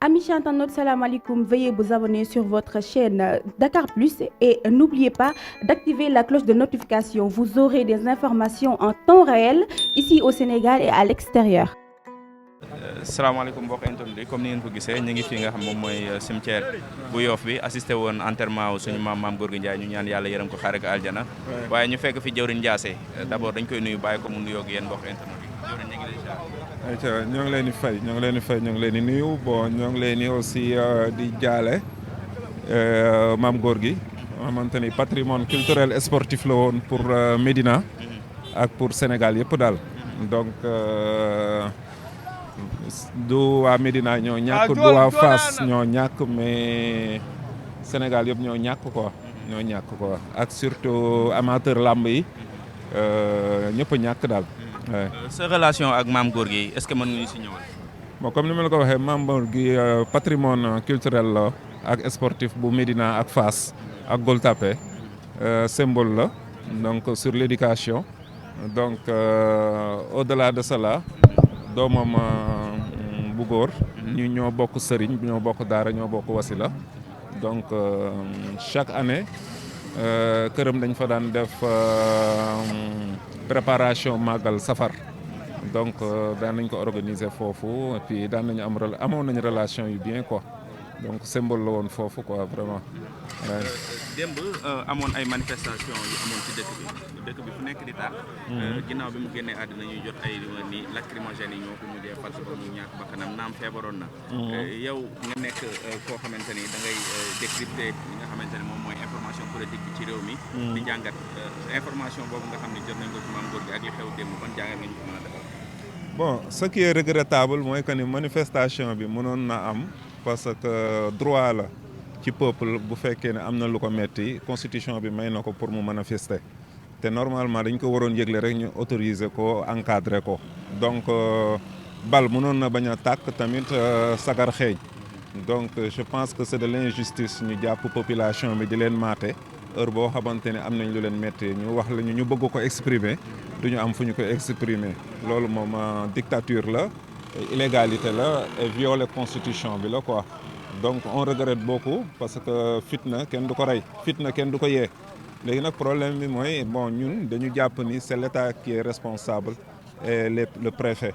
Amis internautes, salam alaikum. Veuillez vous abonner sur votre chaîne Dakar Plus et n'oubliez pas d'activer la cloche de notification. Vous aurez des informations en temps réel ici au Sénégal et à l'extérieur. salaamaaleykum mbokk internet yi comme ni ngeen ko gisee ñu ngi fii nga xam moom mooy cimetière bu Yoff bi assisté woon enterrement suñu maam Gorgui Ndiaye ñu ñaan yàlla yërëm ko xaare ko aljana waaye ñu fekk fi jëwriñ Ndiassé d'abord dañ koy nuyu bàyyi ko mu nuyoo ak yéen mbokk internet yi jëwriñ ñu ngi lay ziar. ñoo ngi leen di fay ñoo ngi leen di nuyu bon ñoo ngi leen di aussi di jaale maam Gorgui xamante ni patrimoine culturel et sportif la woon pour Médina ak pour Sénégal yëpp daal donc du waa Médina ñoo ñàkk du waa Fass ñoo ñàkk mais Sénégal yëpp ñoo ñàkk quoi ak surtout amateur lamb yi ñëpp ñàkk daal. sa relation ak maam Gorgui est-ce que mën nga ñu si ñëwal. bon comme ni ma la ko waxee maam Gorgui patrimoine culturel la ak sportif bu Médina ak Fass ak Gueule Tapée symbole la donc sur l'éducation donc au-delà de cela doomam bu góor ñu ñoo bokk sëriñ ñoo bokk daara ñoo bokk wasila donc chaque année këram dañ fa daan def préparation màggal safar donc daan nañ ko organiser foofu et puis daan nañu amoon nañu relation yu bien quoi donc symbole la woon foofu quoi vraiment. démb amoon ay manifestation yu amoon ci dëkk bi fu nekk di taal. ginnaaw bi mu génnee àddina ñuy jot ay ni lacrymogènes yi ñoo ko mujjee fal ba mu ñàkk bakkanam naam feebaroon na. yow nga nekk koo xamante ni da ngay décrypter li nga xamante ne moom mooy information politique bi ci réew mi. di jàngat information boobu nga xam ne jot nañ ko ci maam Gorgui ak li xew démb ban jàngat nga ñu ko mën a defal. bon ce qui est regrettable mooy que ni manifestation bi mënoon na am parce que droit la. ci peuple bu fekkee ne am na lu ko metti constitution bi may na ko pour mu manifester te normalement dañ ko waroon yëgle rek ñu autoriser ko encadrer ko donc bal mënoon na bañ a tàkk tamit sagar xeeñ donc je pense que c'est de l'injustice ñu jàpp population bi di leen maate heure boo xamante ne am nañ lu leen metti ñu wax la ñu bëgg ko exprimer du ñu am fu ñu ko exprimer loolu moom dictature la illégalité la et violer constitution bi la quoi. donc on regrette beaucoup parce que fitna kenn du ko rey fitna kenn du ko yee léegi nag problème bi mooy bon ñun dañu jàpp ni c'est l'État qui est responsable et le préfet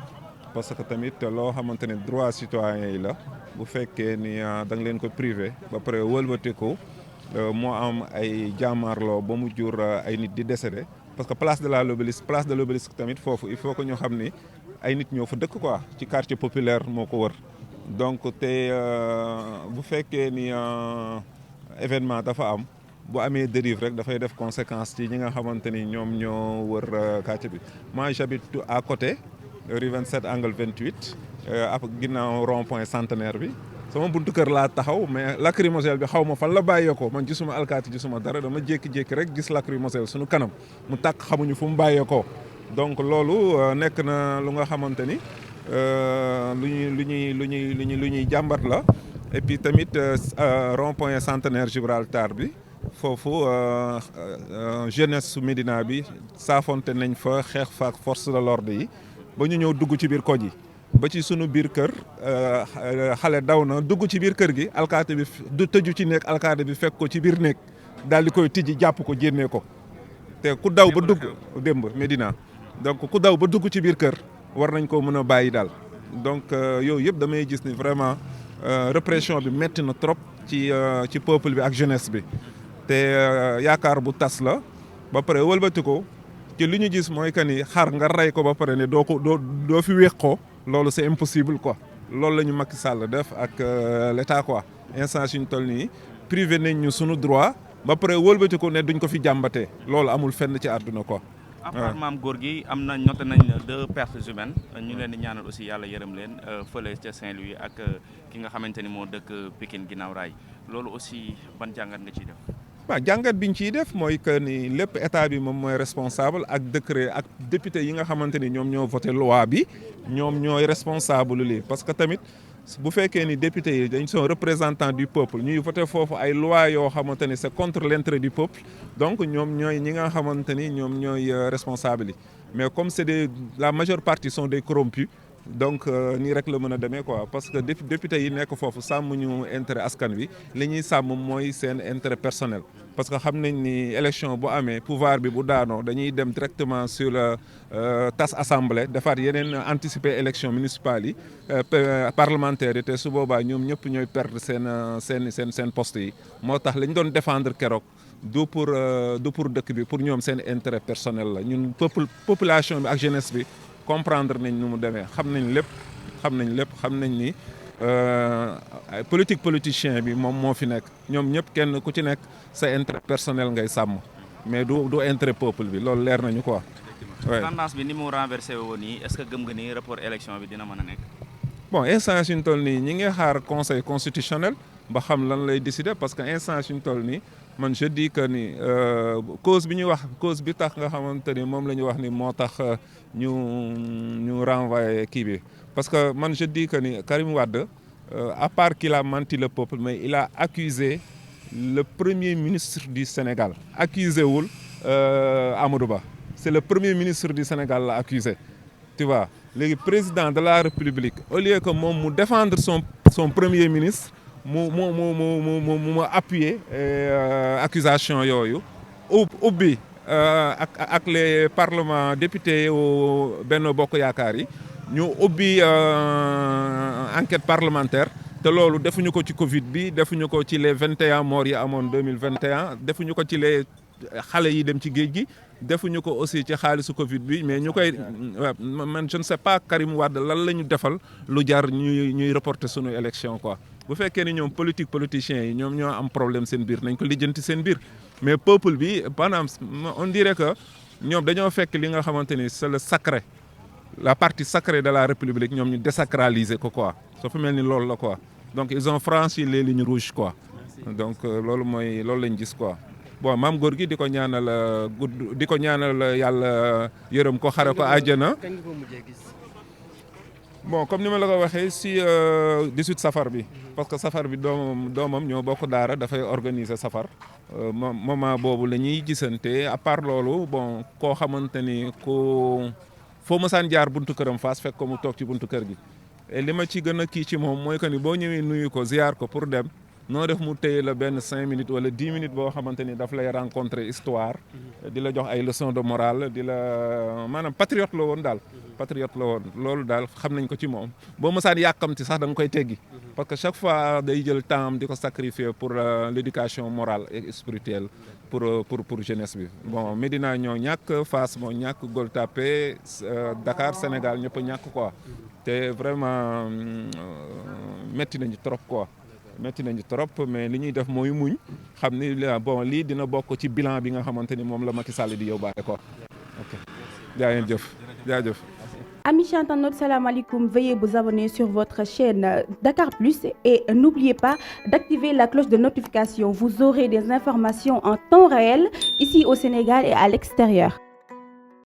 parce que tamit loo xamante ne droit citoyen yi la bu fekkee ni da nga leen ko privé ba pare wëlbatiku moo am ay jàmmaarloo ba mu jur ay nit di décédé parce que place de l'Obélisque tamit foofu il faut que ñu xam ni ay nit ñoo fa dëkk quoi ci quartier populaire moo ko wër. donc te bu fekkee ni événement dafa am bu amee dérive rek dafay def conséquence ci ñi nga xamante ni ñoom ñoo wër quartier bi moi j'habite à côté rue 27 angle 28 ak ginnaaw rond-point centenaire bi sama buntu kër laa taxaw mais lacrymogène bi xaw ma fan la bàyyeekoo man gisuma alkaati gisuma dara dama jékki-jékki rek gis lacrymogène suñu kanam mu tàkk xamuñu fu mu bàyyeekoo donc loolu nekk na lu nga xamante ni lu ñuy jàmbat la et puis tamit rond-point centenaire Gibraltar bi foofu jeunesse su Médina bi saafonte nañ fa xeex fa ak force de l'ordre yi ba ñu ñëw dugg ci biir koñ yi ba ci sunu biir kër xale daw na dugg ci biir kër gi alkaati bi du tëju ci nekk alkaati bi fekk ko ci biir nekk daal di koy tijji jàpp ko génnee ko te ku daw ba dugg démb Médina donc ku daw ba dugg ci biir kër war nañ ko mën a bàyyi daal donc yooyu yëpp damay gis ni vraiment répression bi metti na trop ci peuple bi ak jeunesse bi te yaakaar bu tas la ba pare wëlbati ko ci li ñu gis mooy que ni xar nga rey ko ba pare ne doo fi wéq ko loolu c'est impossible quoi loolu la ñu Macky Sall def ak l'État quoi instant suñu toll nii privé nañ ñu sunu droit ba pare wëlbati ko ne duñ ko fi jàmbatee loolu amul fenn ci àdduna quoi. à part maam Gorgui am na noté nañ 2 pertes humaines ñu leen di ñaanal aussi yàlla yërëm leen fële ca Saint-Louis ak ki nga xamante ni moo dëkk Pikine ginnaaw raay loolu aussi ban jàngat nga ciy def. waaw jàngat bi ñu ciy def mooy que ni lépp état bi moom mooy responsable ak décret ak député yi nga xamante ni ñoom ñoo voté loi bi ñoom ñooy responsable lii parce que tamit bu fekkee ni député yi dañ sont représentants du peuple ñuy voté foofu ay loi yoo xamante ni c'est contre l'intérêt du peuple donc ñoom ñooy ñi nga xamante ni ñoom ñooy responsable yi mais comme c'est la majeure partie sont des corrompus donc nii rek la mën a demee quoi parce que député yi nekk foofu sàmmuñu intérêt askan wi li ñuy sàmm mooy seen intérêt personnel. parce que xam nañ ni élection bu amee pouvoir bi bu daanoo dañuy dem directement sur tas assemblée defaat yeneen anticiper élection municipale yi parlementaires yi te su boobaa ñoom ñëpp ñooy perdre seen poste yi moo tax lañ doon défendre keroog du pour dëkk bi pour ñoom seen intérêt personnel la ñun population bi ak jeunesse bi comprendre nañ nu mu demee xam nañ lépp xam nañ ni politicien bi moom moo fi nekk ñoom ñëpp kenn ku ci nekk sa intérêt personnel ngay sàmm mais du intérêt peuple bi loolu leer nañu quoi. tendance bi ni mu renversé woon nii est-ce que gëm nga ni report élection bi dina mën a nekk. bon instance yu ñu toll nii ñi ngi xaar conseil constitutionnel ba xam lan lay décider parce que instance yu ñu toll nii man je dis que ni cause bi ñuy wax cause bi tax nga xamante ni moom la ñu wax ni moo tax ñu renvoyer kii bi parce que man je dis que ni Karim Wade à part qu'il a menti le peuple mais il a accusé le premier ministre du Sénégal accusé wul Amadou Ba c'est le premier ministre du Sénégal l'a accusé tu vois léegi président de la République au lieu que moom mu défendre son premier ministre mu appuyer accusation yooyu ubbi ak les parlements députés au Benno Bokk Yaakaar yi ñu ubbi enquête parlementaire te loolu defuñu ko ci Covid bi defuñu ko ci les 21 morts yi amoon 2021 defuñu ko ci les xale yi dem ci géej gi defuñu ko aussi ci xaalisu Covid bi mais ñu koy man je ne sais pas Karim Wade lan la ñu defal lu jar ñuy reporter sunu élection quoi. bu fekkee ni ñoom politiciens yi ñoom ñoo am problème seen biir nañ ko lijjanti seen biir mais peuple bi maanaam on dirait que ñoom dañoo fekk li nga xamante ni c'est le sacré la partie sacrée de la République ñoom ñu désacraliser ko quoi soo fa mel ni loolu la quoi donc ils ont franchi les lignes rouges quoi. donc loolu lañ gis quoi. bon maam góor gi di ko ñaanal di ko ñaanal yàlla yërëm ko xare ko àjjana. bon comme ni ma la ko waxee si 18 safar bi parce que safar bi doomam ñoo bokk daara dafay organiser safar moment boobu la ñuy gisante à part loolu bon koo xamante ni foo mësaan jaar buntu këram Fass fekk ko mu toog ci buntu kër gi. et li ma ci gën a kii ci moom mooy que ni boo ñëwee nuyu ko ziar ko pour dem noo def mu téye la benn 5 minutes wala 10 minutes boo xamante ni daf lay rencontrer histoire di la jox ay leçons de morale di la maanaam patriote la woon daal. patriote la woon loolu daal xam nañ ko ci moom boo mësaan yàkkamti sax da nga koy teggi parce que chaque fois day jël temps di ko sacrifier pour l'éducation morale et spirituelle pour jeunesse bi. bon Médina ñoo ñàkk Fass moo ñàkk Gueule Tapée Dakar Sénégal ñëpp a ñàkk quoi te vraiment métti nañu trop quoi. metti nañu trop mais li ñuy def mooy muñ xam ni bon lii dina bokk ci bilan bi nga xamante ni moom la Macky Sall di yóbbaale ko. ok jaajëf. Amis internautes, salam alaikum. Veuillez vous abonner sur votre chaîne Dakar Plus et n'oubliez pas d'activer la cloche de notification. Vous aurez des informations en temps réel ici au Sénégal et à l'extérieur.